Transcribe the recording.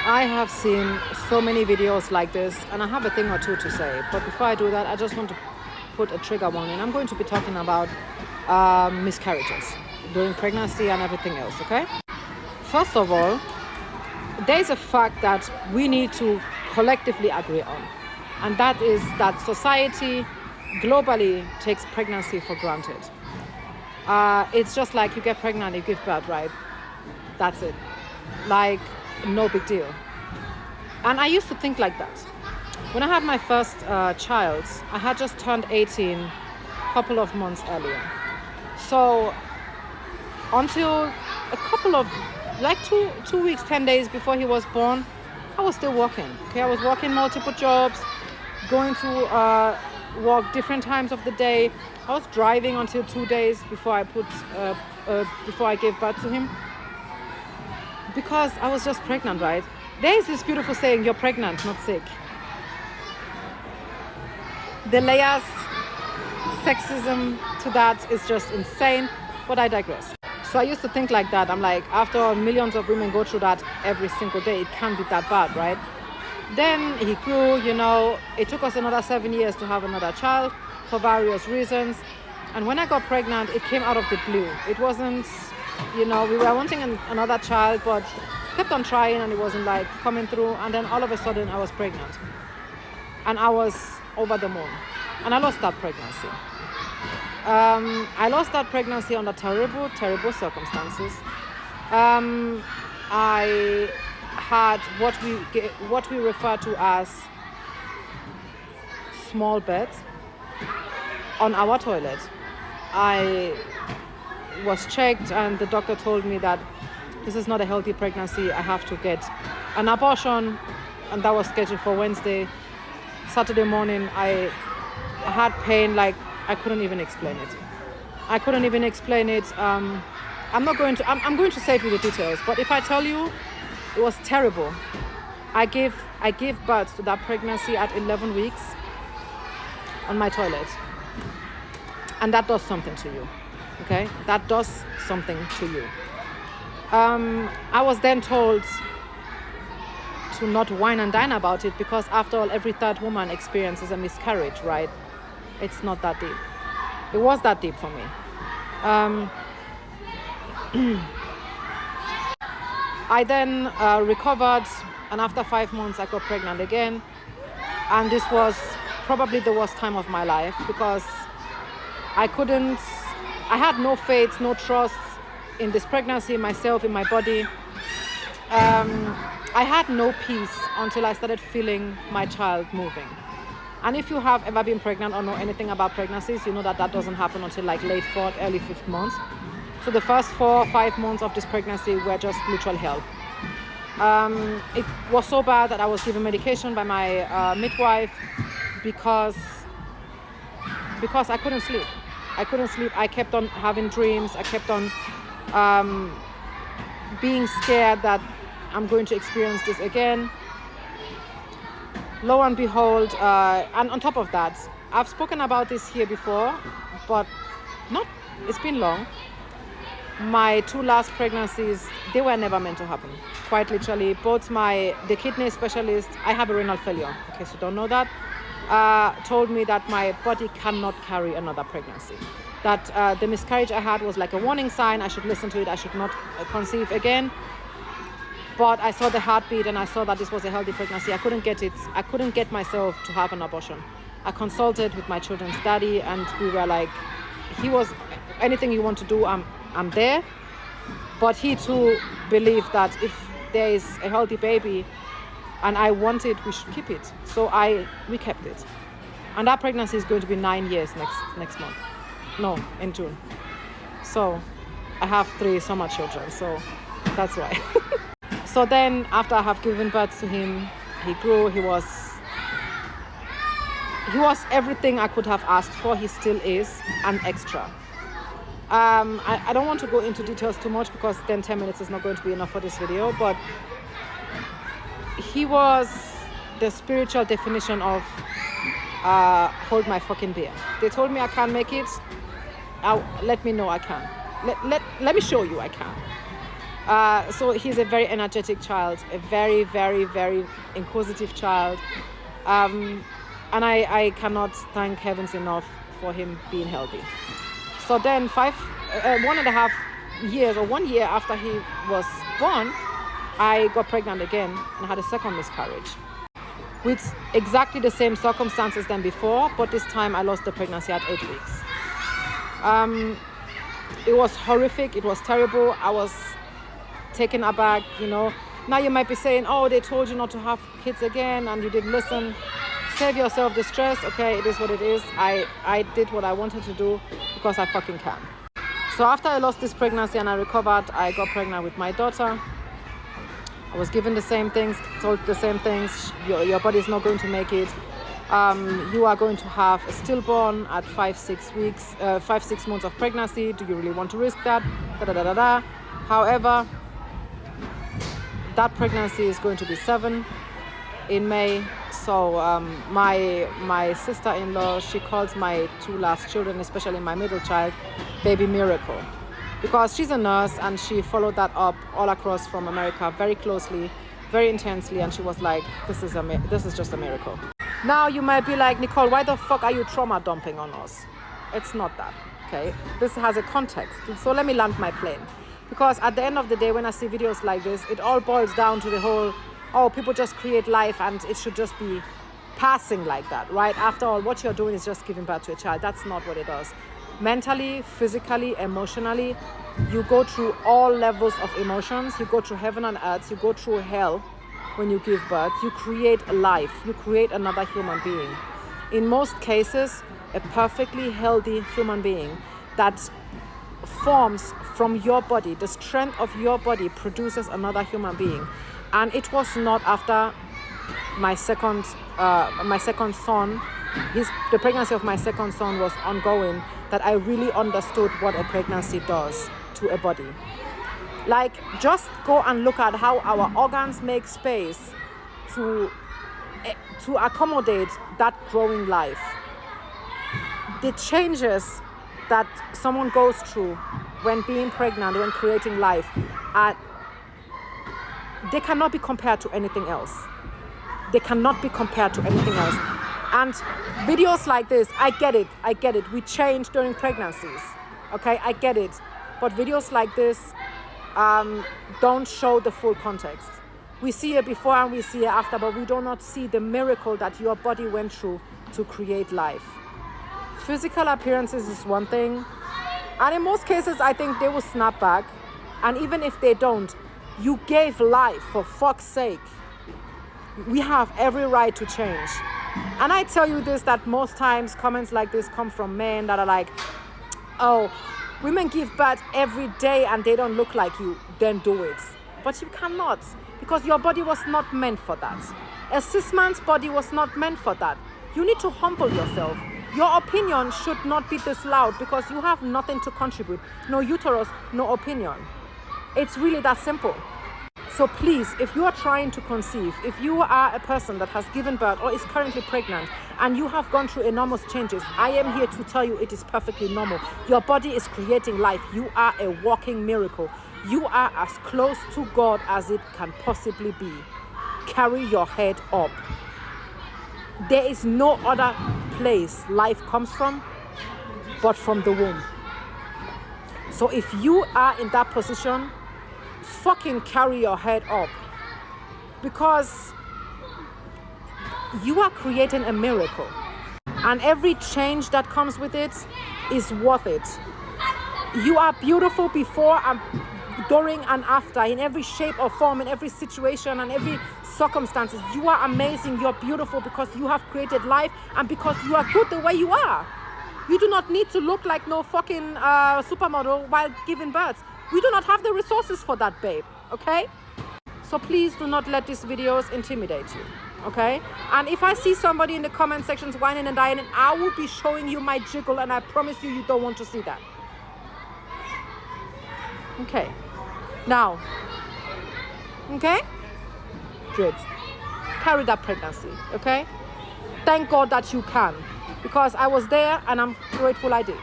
I have seen so many videos like this, and I have a thing or two to say. But before I do that, I just want to put a trigger warning. I'm going to be talking about miscarriages during pregnancy and everything else, okay? First of all, there's a fact that we need to collectively agree on, and that is that society globally takes pregnancy for granted. It's just like you get pregnant, you give birth, right? That's it. Like, no big deal. And I used to think like that. When I had my first child, I had just turned 18 a couple of months earlier. So until a couple of, like two weeks, 10 days before he was born, I was still working. Okay, I was working multiple jobs, going to work different times of the day. I was driving until 2 days before I gave birth to him, because I was just pregnant, right? There is this beautiful saying, you're pregnant, not sick. The layers, sexism to that is just insane, but I digress. So I used to think like that. I'm like, after all, millions of women go through that every single day, it can't be that bad, right? Then he grew, it took us another 7 years to have another child for various reasons. And when I got pregnant, it came out of the blue. It wasn't, we were wanting another child, but kept on trying and it wasn't like coming through. And then all of a sudden I was pregnant. And I was over the moon. And I lost that pregnancy. I lost that pregnancy under terrible, terrible circumstances. I had what we refer to as small beds on our toilet. I was checked and the doctor told me that this is not a healthy pregnancy. I have to get an abortion, and that was scheduled for Wednesday. Saturday morning, I had pain like I couldn't even explain it. I'm going to save you the details, but if I tell you, it was terrible. I gave birth to that pregnancy at 11 weeks on my toilet. And that does something to you, okay? That does something to you. I was then told to not whine and dine about it, because after all, every third woman experiences a miscarriage, right? It's not that deep. It was that deep for me. I then recovered, and after 5 months I got pregnant again, and this was probably the worst time of my life, because I had no faith, no trust in this pregnancy, in myself, in my body. I had no peace until I started feeling my child moving. And if you have ever been pregnant or know anything about pregnancies, you know that doesn't happen until like late 4th, early 5th month. So the first 4 or 5 months of this pregnancy were just literal hell. It was so bad that I was given medication by my midwife because I couldn't sleep. I kept on having dreams. I kept on being scared that I'm going to experience this again. Lo and behold, and on top of that, I've spoken about this here before, but it's been long. My 2 last pregnancies, they were never meant to happen. Quite literally, the kidney specialist, I have a renal failure, in case you don't know that, told me that my body cannot carry another pregnancy. That the miscarriage I had was like a warning sign. I should listen to it. I should not conceive again. But I saw the heartbeat and I saw that this was a healthy pregnancy. I couldn't get myself to have an abortion. I consulted with my children's daddy, and we were like, anything you want to do, I'm there. But he too believed that if there is a healthy baby and I want it, we should keep it. So we kept it. And that pregnancy is going to be 9 years next month. No, in June. So I have 3 summer children, so that's why. So then after I have given birth to him, he grew. He was everything I could have asked for. He still is, and extra. I don't want to go into details too much, because then 10 minutes is not going to be enough for this video, but he was the spiritual definition of hold my fucking beer. They told me I can't make it. Let me know I can. Let me show you I can. So he's a very energetic child, a very, very, very inquisitive child. And I cannot thank heavens enough for him being healthy. So then 1.5 years or 1 year after he was born, I got pregnant again and had a second miscarriage with exactly the same circumstances than before, but this time I lost the pregnancy at 8 weeks. It was horrific. It was terrible. I was taken aback, Now you might be saying, oh, they told you not to have kids again and you didn't listen. Save yourself the stress. Okay, it is what it is. I did what I wanted to do because I fucking can. So after I lost this pregnancy and I recovered, I got pregnant with my daughter. I was given the same things, told the same things. Your body is not going to make it. You are going to have a stillborn at 5-6 months of pregnancy. Do you really want to risk that? However, that pregnancy is going to be 7 in May. So my sister-in-law, she calls my 2 last children, especially my middle child, baby miracle, because she's a nurse and she followed that up all across from America very closely, very intensely, and she was like, this is just a miracle. Now you might be like, Nicole, why the fuck are you trauma dumping on us? It's not that, okay? This has a context. So let me land my plane. Because at the end of the day, when I see videos like this, it all boils down to the whole, oh, people just create life and it should just be passing like that, right? After all, what you're doing is just giving birth to a child. That's not what it does. Mentally, physically, emotionally, you go through all levels of emotions. You go through heaven and earth. You go through hell when you give birth. You create a life. You create another human being. In most cases, a perfectly healthy human being that forms from your body. The strength of your body produces another human being. And it was not after my second son, the pregnancy of my second son was ongoing, that I really understood what a pregnancy does to a body. Like, just go and look at how our organs make space to accommodate that growing life. The changes that someone goes through when being pregnant, when creating life, they cannot be compared to anything else. They cannot be compared to anything else. And videos like this, I get it. We change during pregnancies, okay? I get it. But videos like this don't show the full context. We see it before and we see it after, but we do not see the miracle that your body went through to create life. Physical appearances is one thing, and in most cases, I think they will snap back. And even if they don't, you gave life, for fuck's sake. We have every right to change. And I tell you this, that most times comments like this come from men that are like, oh, women give birth every day and they don't look like you, then do it. But you cannot, because your body was not meant for that. A cis man's body was not meant for that. You need to humble yourself. Your opinion should not be this loud because you have nothing to contribute. No uterus, no opinion. It's really that simple. So please, if you are trying to conceive, if you are a person that has given birth or is currently pregnant and you have gone through enormous changes, I am here to tell you it is perfectly normal. Your body is creating life. You are a walking miracle. You are as close to God as it can possibly be. Carry your head up. There is no other place life comes from but from the womb. So if you are in that position, fucking carry your head up, because you are creating a miracle, and every change that comes with it is worth it. You are beautiful before and during and after, in every shape or form, in every situation and every circumstances. You are amazing. You're beautiful because you have created life and because you are good the way you are. You do not need to look like no fucking supermodel while giving birth. We do not have the resources for that, babe, okay? So please do not let these videos intimidate you, okay? And if I see somebody in the comment sections whining and dying, I will be showing you my jiggle, and I promise you, you don't want to see that. Okay. Now, okay? Good. Carry that pregnancy, okay? Thank God that you can, because I was there and I'm grateful I did.